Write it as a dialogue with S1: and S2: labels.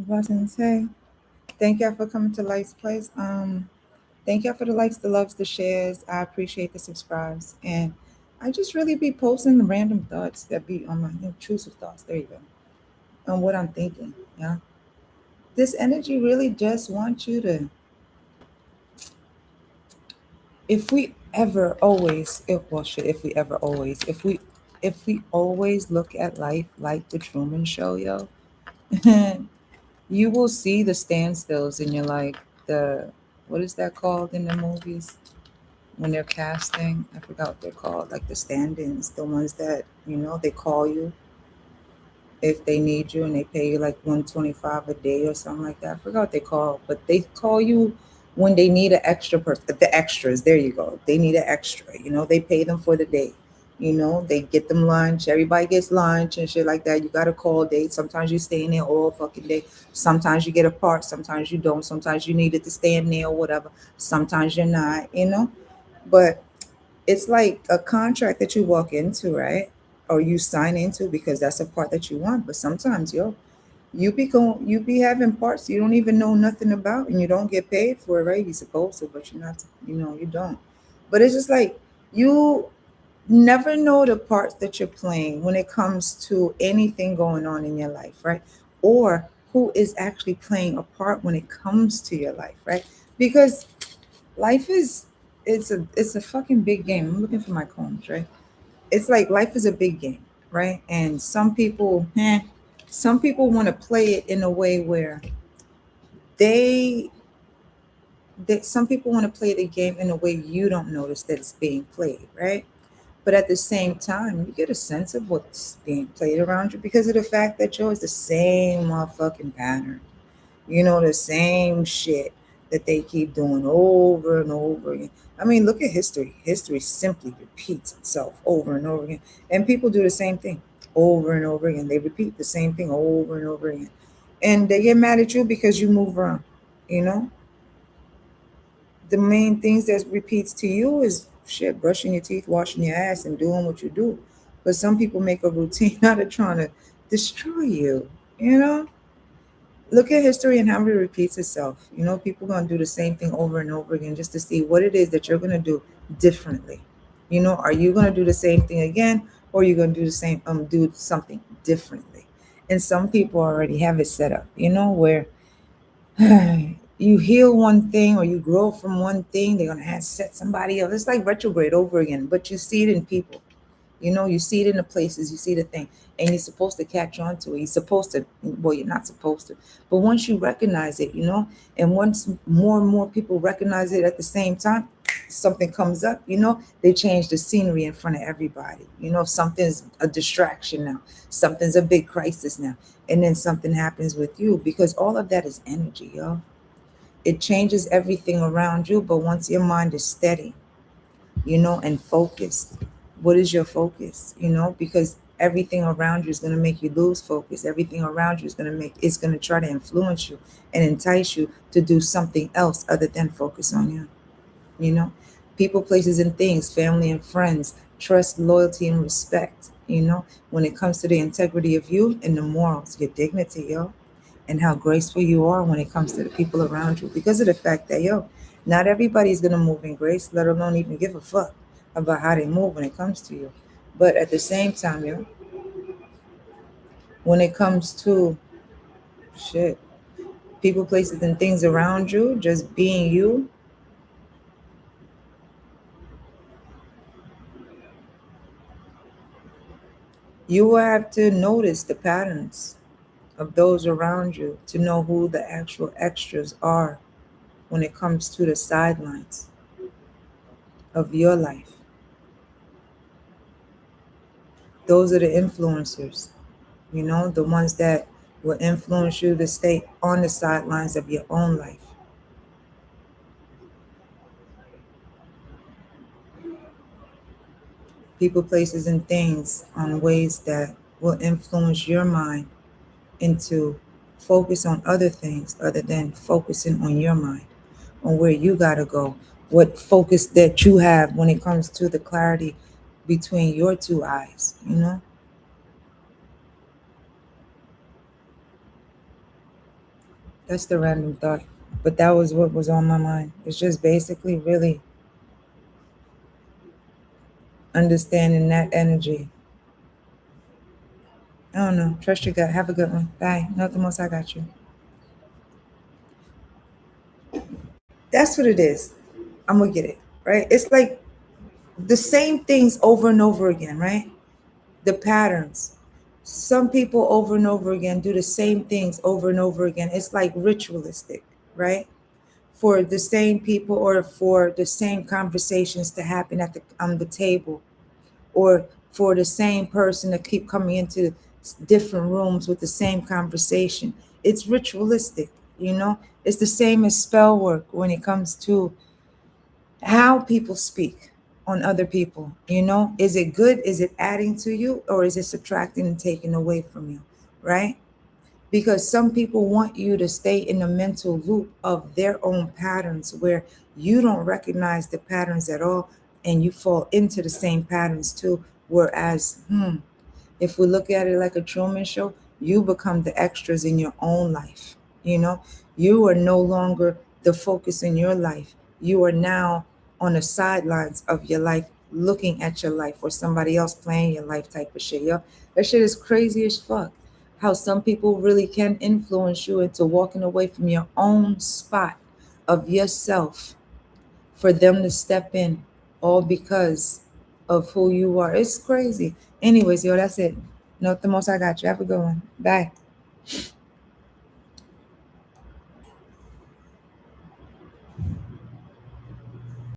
S1: Blessings. Hey, thank y'all for coming to Light's Place. Thank y'all for the likes, the loves, the shares. I appreciate the subscribes, and I just really be posting the random thoughts that be on my intrusive thoughts. There you go. On what I'm thinking. Yeah, this energy really just wants you to. If we ever always, if we ever always, if we always look at life like the Truman Show, yo, you will see the standstills in your life. The what is that called in the movies when they're casting? I forgot what they're called. Like the stand-ins, the ones that they call you if they need you and they pay you like 125 a day or something like that. I forgot what they call, but they call you when they need an extra person. The extras, there you go. They need an extra. They pay them for the day. They get them lunch. Everybody gets lunch and shit like that. You got a call date. Sometimes you stay in there all fucking day. Sometimes you get a part. Sometimes you don't. Sometimes you needed to stay in there or whatever. Sometimes you're not. But it's like a contract that you walk into, right? Or you sign into because that's a part that you want. But sometimes, you be having parts you don't even know nothing about and you don't get paid for it, right? You're supposed to, but you're not, you don't. But it's just like you never know the parts that you're playing when it comes to anything going on in your life, right? Or who is actually playing a part when it comes to your life, right? Because life is it's a fucking big game. I'm looking for my combs, right? It's like life is a big game, right? And some people want to play it in a way where they some people want to play the game in a way you don't notice that it's being played, right? But at the same time, you get a sense of what's being played around you because of the fact that it's the same motherfucking pattern. The same shit that they keep doing over and over again. I mean, look at history. History simply repeats itself over and over again. And people do the same thing over and over again. They repeat the same thing over and over again. And they get mad at you because you move around. You know, the main things that repeats to you is shit, brushing your teeth, washing your ass, and doing what you do. But some people make a routine out of trying to destroy you. You know, look at history and how it repeats itself. People gonna do the same thing over and over again just to see what it is that you're gonna do differently. Are you gonna do the same thing again, or are you gonna do something differently? And some people already have it set up, where you heal one thing or you grow from one thing, they're gonna have set somebody else. It's like retrograde over again, but you see it in people. You see it in the places, you see the thing, and you're supposed to catch on to it. You're supposed to, well, you're not supposed to, but once you recognize it, and once more and more people recognize it at the same time, something comes up, they change the scenery in front of everybody. If something's a distraction now, something's a big crisis now, and then something happens with you because all of that is energy, yo. It changes everything around you, but once your mind is steady, and focused. What is your focus? Because everything around you is going to make you lose focus. Everything around you is going to try to influence you and entice you to do something else other than focus on you. You know, people, places, and things, family and friends, trust, loyalty, and respect. When it comes to the integrity of you and the morals, your dignity, yo, and how graceful you are when it comes to the people around you because of the fact that, yo, not everybody's gonna move in grace, let alone even give a fuck about how they move when it comes to you. But at the same time, yo, when it comes to shit, people, places, and things around you, just being you, you will have to notice the patterns of those around you to know who the actual extras are when it comes to the sidelines of your life. Those are the influencers, the ones that will influence you to stay on the sidelines of your own life. People, places, and things on ways that will influence your mind into focus on other things other than focusing on your mind, on where you got to go, what focus that you have when it comes to the clarity between your two eyes. That's the random thought. But that was what was on my mind. It's just basically really understanding that energy. I don't know. Trust your gut. Have a good one. Bye. Nothing else. I got you. That's what it is. I'm gonna get it. Right? It's like the same things over and over again, right? The patterns. Some people over and over again do the same things over and over again. It's like ritualistic, right? For the same people or for the same conversations to happen at the on the table, or for the same person to keep coming into different rooms with the same conversation. It's ritualistic, you know? It's the same as spell work when it comes to how people speak on other people. You know, is it good? Is it adding to you, or is it subtracting and taking away from you? Right? Because some people want you to stay in the mental loop of their own patterns where you don't recognize the patterns at all and you fall into the same patterns too. Whereas, if we look at it like a Truman Show, you become the extras in your own life. You know, you are no longer the focus in your life. You are now on the sidelines of your life, looking at your life, or somebody else playing your life type of shit. Yo, that shit is crazy as fuck. How some people really can influence you into walking away from your own spot of yourself for them to step in, all because of who you are. It's crazy. Anyways, yo, that's it. Nothing else. I got you. Have a good one. Bye.